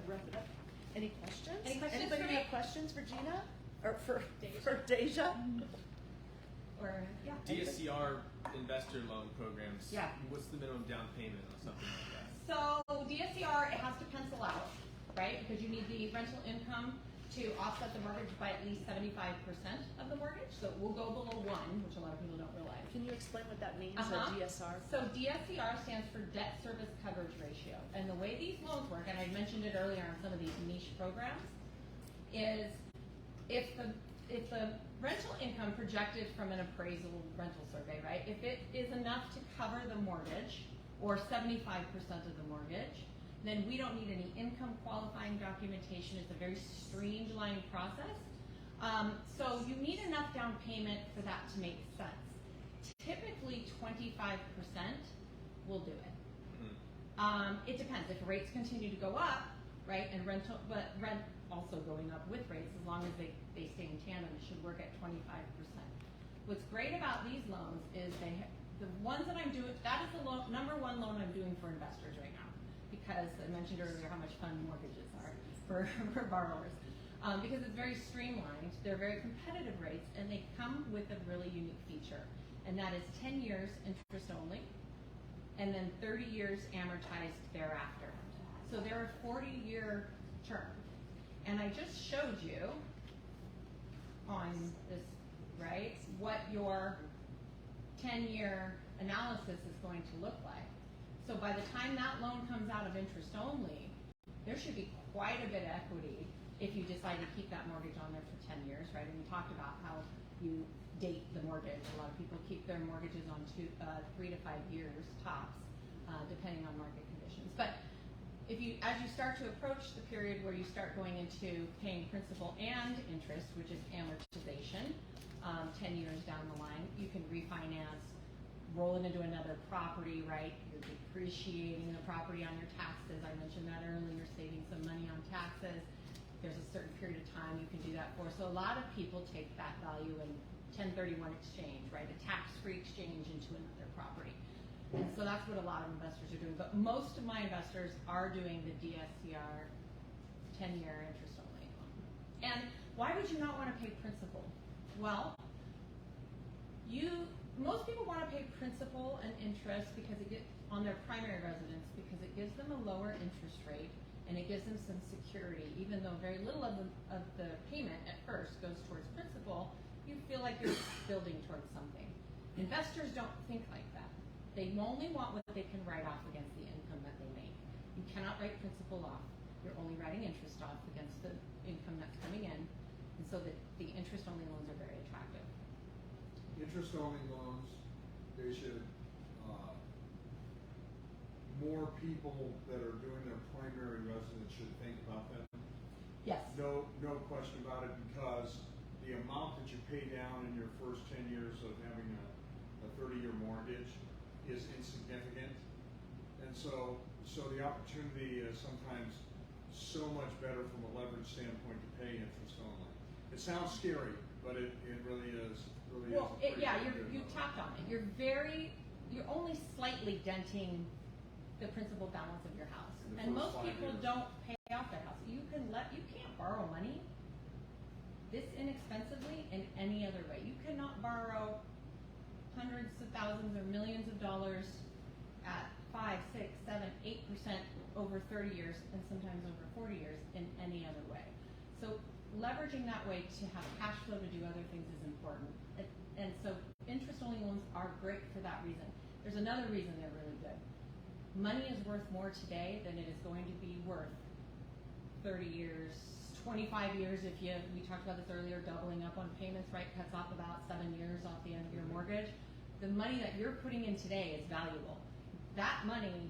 Wrap it up. Any questions? Any questions Anybody for me? have questions for Gina? Or for Deja? Or, yeah. DSCR investor loan programs. Yeah. What's the minimum down payment on something like that? So DSCR, it has to pencil out, right? Because you need the rental income to offset the mortgage by at least 75% of the mortgage. So it will go below 1, which a lot of people don't realize. Can you explain what that means, Uh-huh. a DSR? So DSCR stands for debt service coverage ratio. And the way these loans work, and I mentioned it earlier on some of these niche programs, is if the rental income projected from an appraisal rental survey, right, if it is enough to cover the mortgage or 75% of the mortgage, then we don't need any income qualifying documentation. It's a very streamlined process. So you need enough down payment for that to make sense. Typically 25% will do it. It depends. If rates continue to go up, right, and rent also going up with rates, as long as they stay in tandem, it should work at 25%. What's great about these loans is the ones that I'm doing, that is the number one loan I'm doing for investors right now, because I mentioned earlier how much fun mortgages are for borrowers. Because it's very streamlined, they're very competitive rates, and they come with a really unique feature, and that is 10 years interest only, and then 30 years amortized thereafter. So they're a 40-year term. And I just showed you on this, right, what your 10-year analysis is going to look like. So by the time that loan comes out of interest only, there should be quite a bit of equity if you decide to keep that mortgage on there for 10 years, right? And we talked about how you date the mortgage. A lot of people keep their mortgages on 3 to 5 years tops, depending on market conditions. But if you, as you start to approach the period where you start going into paying principal and interest, which is amortization, 10 years down the line, you can refinance, roll it into another property, right? You're depreciating the property on your taxes. I mentioned that earlier, saving some money on taxes. There's a certain period of time you can do that for. So a lot of people take that value and 1031 exchange, right? A tax-free exchange into another property. And so that's what a lot of investors are doing. But most of my investors are doing the DSCR 10-year interest only loan. And why would you not want to pay principal? Well, most people want to pay principal and interest because it gets on their primary residence because it gives them a lower interest rate and it gives them some security. Even though very little of the payment at first goes towards principal, you feel like you're building towards something. Investors don't think like that. They only want what they can write off against the income that they make. You cannot write principal off. You're only writing interest off against the income that's coming in. And so the interest-only loans are very attractive. Interest-only loans, they should, more people that are doing their primary residence should think about them. Yes. No question about it, because the amount that you pay down in your first 10 years of having a 30-year mortgage is insignificant. And so the opportunity is sometimes so much better from a leverage standpoint to pay interest only. It sounds scary, but it really is. You tapped on it. You're only slightly denting the principal balance of your house. And most people don't pay off their house. You can't borrow money this inexpensively in any other way. You cannot borrow hundreds of thousands or millions of dollars at 5, 6, 7, 8% over 30 years and sometimes over 40 years in any other way. So leveraging that way to have cash flow to do other things is important. And so interest-only loans are great for that reason. There's another reason they're really good. Money is worth more today than it is going to be worth 30 years, 25 years if we talked about this earlier, doubling up on payments, right? Cuts off about 7 years off the end of your mortgage. The money that you're putting in today is valuable. That money,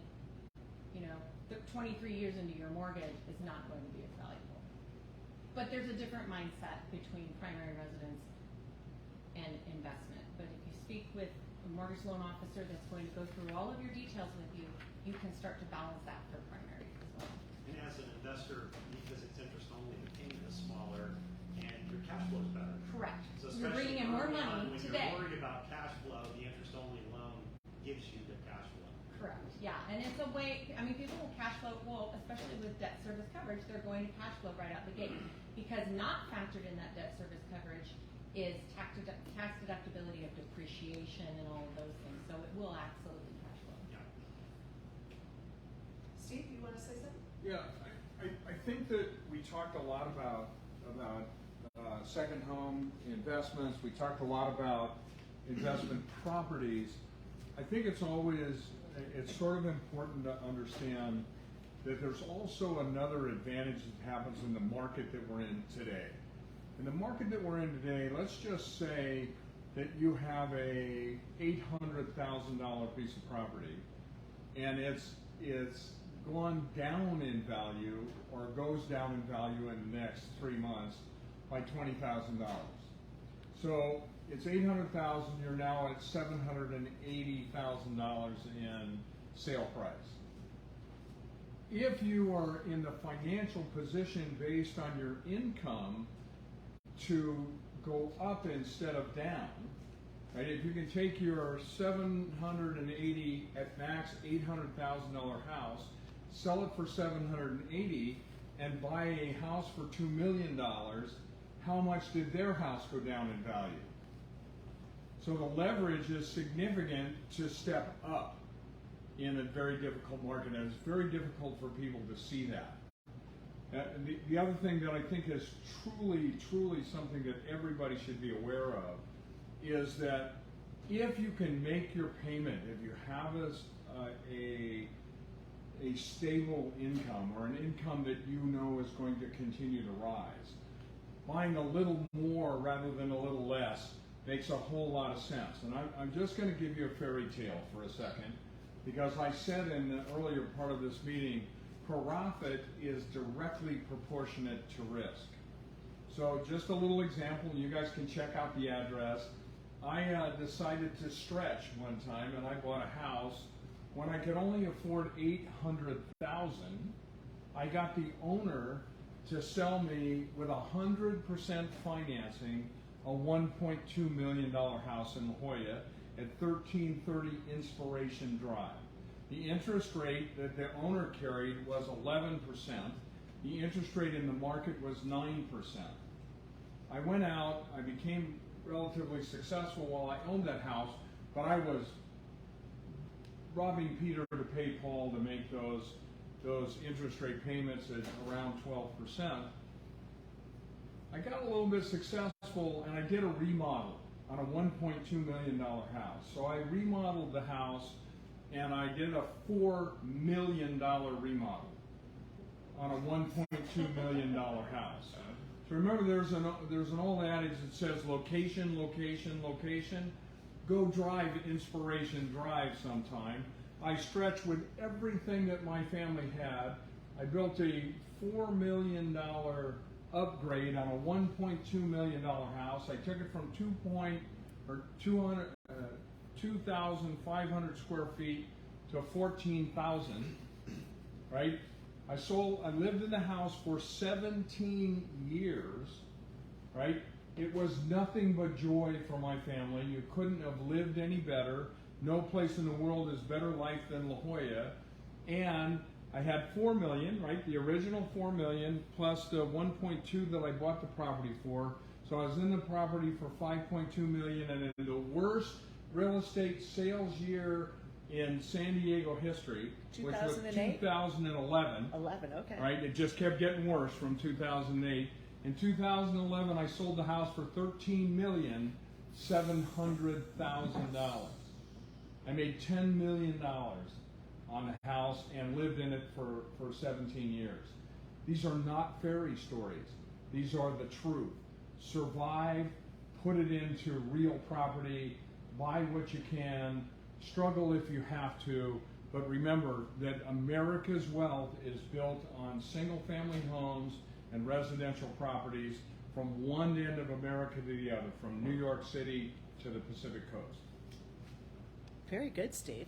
23 years into your mortgage is not going to be as valuable. But there's a different mindset between primary residence and investment. But if you speak with a mortgage loan officer that's going to go through all of your details with you, you can start to balance that for primary as well. And as an investor, because it's interest only, the payment is smaller and your cash flow is better. Correct. So You're bringing in more money when today. you're worried about cash flow, the interest only loan gives you the cash flow. Correct. Yeah, and it's a way. People will cash flow. Well, especially with debt service coverage, they're going to cash flow right out the gate because not factored in that debt service coverage is tax deductibility of depreciation and all of those things. So it will absolutely cash flow. Yeah. Steve, you want to say something? Yeah, I think that we talked a lot about second home investments. We talked a lot about investment properties. I think it's sort of important to understand that there's also another advantage that happens in the market that we're in today. In the market that we're in today, let's just say that you have a $800,000 piece of property and it's gone down in value or goes down in value in the next 3 months by $20,000. So it's $800,000, you're now at $780,000 in sale price. If you are in the financial position based on your income to go up instead of down, right? If you can take your $780 at max $800,000 house, sell it for $780, and buy a house for $2 million, how much did their house go down in value? So the leverage is significant to step up. in a very difficult market, and it's very difficult for people to see that. The other thing that I think is truly something that everybody should be aware of is that if you can make your payment, if you have a stable income or an income that you know is going to continue to rise, buying a little more rather than a little less makes a whole lot of sense. And I'm just going to give you a fairy tale for a second, because I said in the earlier part of this meeting, profit is directly proportionate to risk. So just a little example, you guys can check out the address. I decided to stretch one time, and I bought a house when I could only afford $800,000. I got the owner to sell me with 100% financing a $1.2 million house in La Jolla at 1330 Inspiration Drive. The interest rate that the owner carried was 11%. The interest rate in the market was 9%. I went out, I became relatively successful while I owned that house, but I was robbing Peter to pay Paul to make those interest rate payments at around 12%. I got a little bit successful, and I did a remodel on a $1.2 million house. So I remodeled the house, and I did a $4 million remodel on a $1.2 million house. So remember, there's an old adage that says location, location, location. Go drive Inspiration Drive sometime. I stretched with everything that my family had. I built a $4 million upgrade on a $1.2 million house. I took it from 2,500 square feet to 14,000, right? I lived in the house for 17 years, right? It was nothing but joy for my family. You couldn't have lived any better. No place in the world is better life than La Jolla. And I had $4 million, right? The original $4 million plus the 1.2 that I bought the property for. So I was in the property for 5.2 million, and in the worst real estate sales year in San Diego history, which was 2011. 11, okay. Right? It just kept getting worse from 2008. In 2011, I sold the house for $13,700,000. I made $10 million on the house and lived in it for 17 years. These are not fairy stories. These are the truth. Survive, put it into real property, buy what you can, struggle if you have to, but remember that America's wealth is built on single-family homes and residential properties from one end of America to the other, from New York City to the Pacific Coast. Very good, Steve.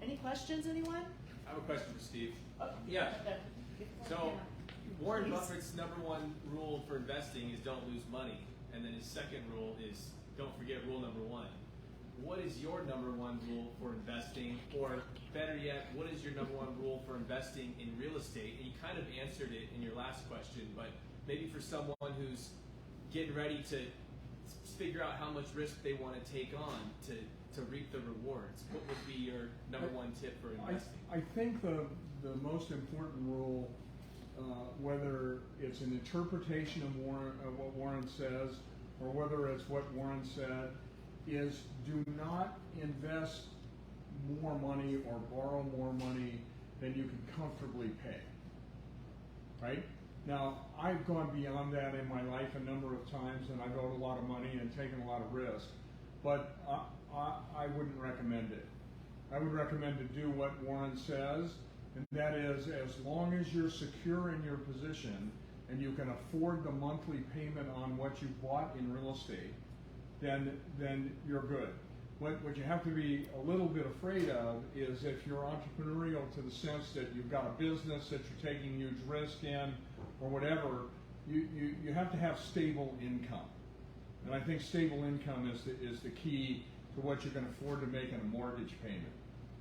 Any questions, anyone? I have a question for Steve. Yeah. So, Warren Please. Buffett's #1 rule for investing is don't lose money, and then his second rule is don't forget rule #1. What is your #1 rule for investing, or better yet, what is your #1 rule for investing in real estate? And you kind of answered it in your last question, but maybe for someone who's getting ready to figure out how much risk they want to take on to reap the rewards, what would be your #1 tip for investing? I think the most important rule, whether it's an interpretation of what Warren says, or whether it's what Warren said, is do not invest more money or borrow more money than you can comfortably pay. Right? Now, I've gone beyond that in my life a number of times, and I've owed a lot of money and taken a lot of risk, but I wouldn't recommend it. I would recommend to do what Warren says, and that is, as long as you're secure in your position and you can afford the monthly payment on what you bought in real estate, then you're good. What you have to be a little bit afraid of is if you're entrepreneurial to the sense that you've got a business that you're taking huge risk in or whatever, you have to have stable income. And I think stable income is the key to what you can afford to make in a mortgage payment.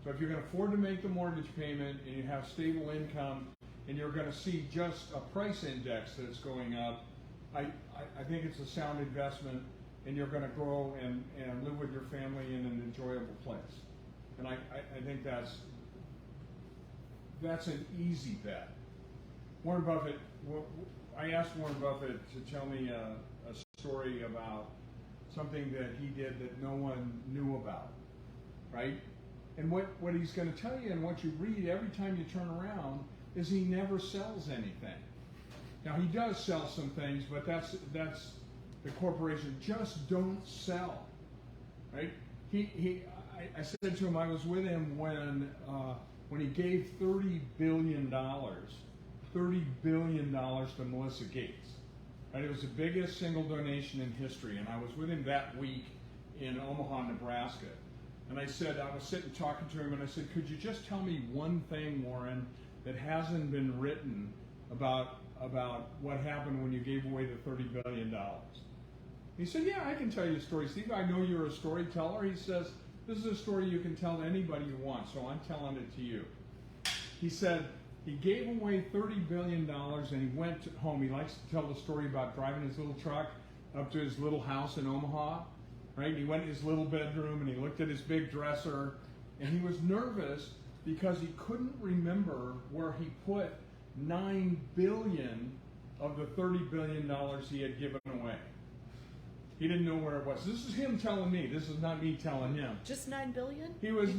So if you can afford to make the mortgage payment and you have stable income and you're going to see just a price index that's going up, I think it's a sound investment, and you're going to grow and live with your family in an enjoyable place. And I think that's an easy bet. Warren Buffett, I asked Warren Buffett to tell me a story about something that he did that no one knew about, right? And what he's going to tell you and what you read every time you turn around is he never sells anything. Now he does sell some things, but that's the corporation. Just don't sell, right? I said to him, I was with him when he gave $30 billion to Melissa Gates. Right? It was the biggest single donation in history, and I was with him that week in Omaha, Nebraska. And I was sitting talking to him, and I said, could you just tell me one thing, Warren, that hasn't been written about what happened when you gave away the $30 billion? He said, yeah, I can tell you a story, Steve. I know you're a storyteller. He says, this is a story you can tell to anybody you want, so I'm telling it to you. He said he gave away $30 billion and he went home. He likes to tell the story about driving his little truck up to his little house in Omaha, right? And he went in his little bedroom and he looked at his big dresser, and he was nervous because he couldn't remember where he put $9 billion of the $30 billion he had given away. He didn't know where it was. This is him telling me. This is not me telling him. Just $9 billion? He was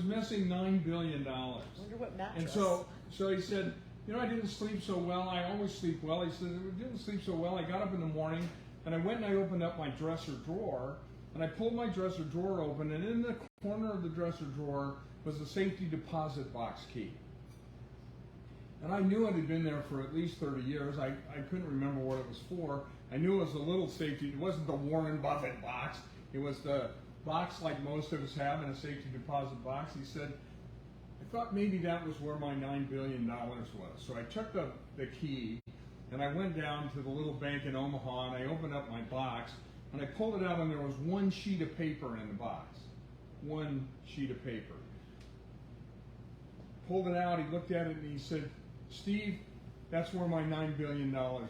missing $9 billion. Wonder what mattress. And so he said, I didn't sleep so well. I always sleep well. He said, I didn't sleep so well. I got up in the morning and I went and I opened up my dresser drawer, and I pulled my dresser drawer open, and in the corner of the dresser drawer was the safety deposit box key. And I knew it had been there for at least 30 years. I couldn't remember what it was for. I knew it was a little safety. It wasn't the Warren Buffett box. It was the box like most of us have in a safety deposit box. He said, I thought maybe that was where my $9 billion was. So I took the key and I went down to the little bank in Omaha, and I opened up my box and I pulled it out, and there was one sheet of paper in the box. One sheet of paper. Pulled it out, he looked at it, and he said, Steve, that's where my $9 billion was.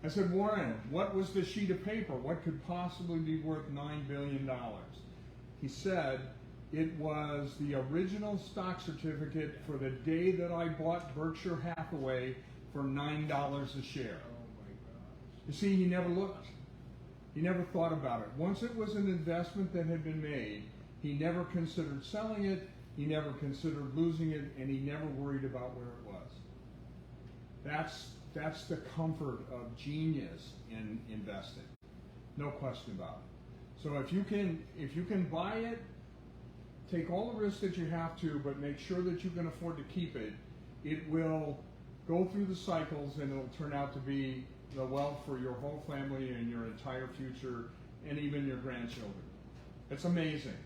I said, Warren, what was the sheet of paper? What could possibly be worth $9 billion? He said, it was the original stock certificate for the day that I bought Berkshire Hathaway for $9 a share. Oh my gosh. You see, he never looked. He never thought about it. Once it was an investment that had been made, he never considered selling it, he never considered losing it, and he never worried about where it was. That's the comfort of genius in investing. No question about it. So if you can buy it, take all the risks that you have to, but make sure that you can afford to keep it, it will go through the cycles, and it'll turn out to be the wealth for your whole family and your entire future, and even your grandchildren. It's amazing.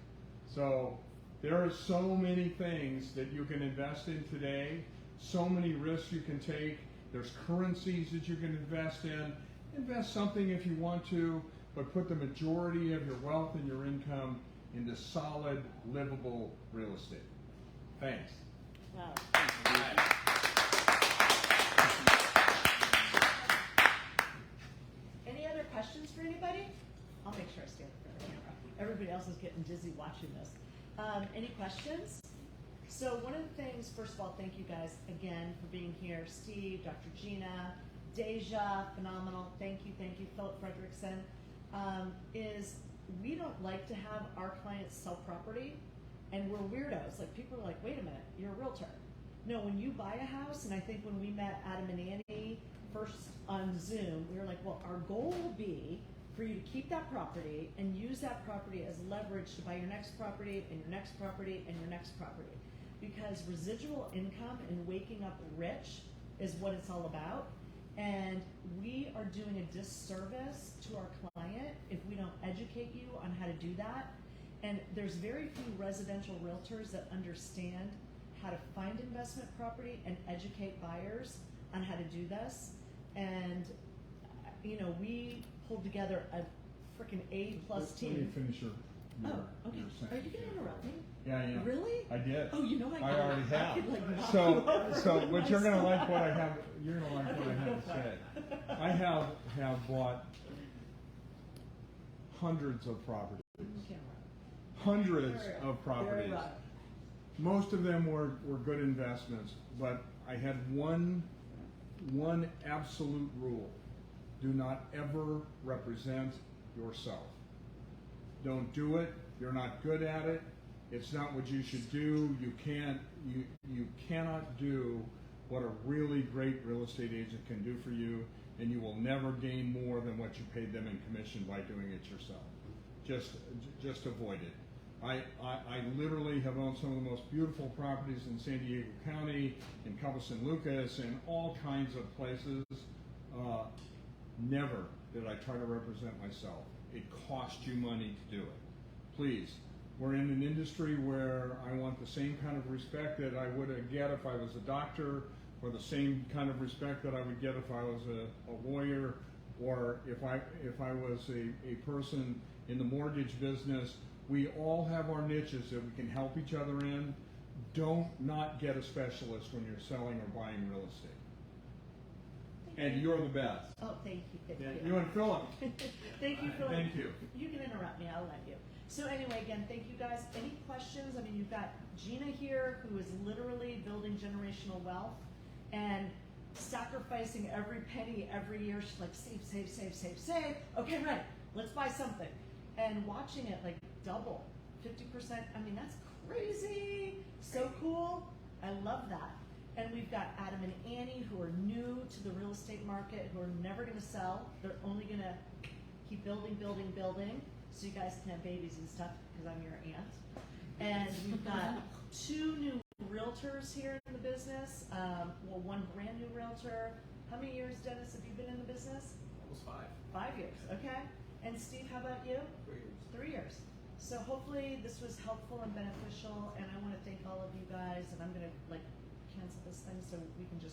So there are so many things that you can invest in today, so many risks you can take. There's currencies that you can invest in. Invest something if you want to, but put the majority of your wealth and your income into solid, livable real estate. Thanks. Wow. Any other questions for anybody? I'll make sure I stay in front of the camera. Everybody else is getting dizzy watching this. Any questions? So one of the things, first of all, thank you guys again for being here. Steve, Dr. Gina, Deja, phenomenal. Thank you, Philip Fredrickson. Is we don't like to have our clients sell property, and we're weirdos. Like, people are like, wait a minute, you're a realtor. No, when you buy a house, and I think when we met Adam and Annie first on Zoom, we were like, well, our goal will be for you to keep that property and use that property as leverage to buy your next property and your next property and your next property. Because residual income and waking up rich is what it's all about. And we are doing a disservice to our client if we don't educate you on how to do that. And there's very few residential realtors that understand how to find investment property and educate buyers on how to do this. And, we pulled together a freaking A+ team. Let me finish your okay. your Are you going to interrupt me? Yeah, yeah. Really? I did. Oh, I already have. I could, knock you over So, but you're gonna myself. like what I have. You're gonna like what I have to say. I have bought hundreds of properties, hundreds Very of properties. Very rare. Most of them were good investments, but I had one absolute rule. Do not ever represent yourself. Don't do it. You're not good at it. It's not what you should do. You cannot do what a really great real estate agent can do for you, and you will never gain more than what you paid them in commission by doing it yourself. Just avoid it. I literally have owned some of the most beautiful properties in San Diego County, in Cabo San Lucas, and all kinds of places. Never did I try to represent myself. It cost you money to do it. Please, we're in an industry where I want the same kind of respect that I would get if I was a doctor, or the same kind of respect that I would get if I was a lawyer, or if I was a person in the mortgage business. We all have our niches that we can help each other in. Don't not get a specialist when you're selling or buying real estate. And you're the best. Oh, thank you. Thank Yeah, you. you and Philip. Thank you, Philip. Thank you. You can interrupt me. I'll let you. So anyway, again, thank you guys. Any questions? I mean, you've got Gina here, who is literally building generational wealth and sacrificing every penny every year. She's like, save, save, save, save, save. Okay, right. Let's buy something. And watching it like double, 50%. I mean, that's crazy. So cool. I love that. And we've got Adam and Annie, who are new to the real estate market, who are never going to sell. They're only going to keep building, building, building, so you guys can have babies and stuff, because I'm your aunt. And we've got 2 new realtors here in the business. Well, 1 brand new realtor. How many years, Dennis, have you been in the business? Almost 5. 5 years, okay. And Steve, how about you? 3 years. 3 years. So hopefully this was helpful and beneficial, and I want to thank all of you guys, and I'm going to cancel this thing so we can just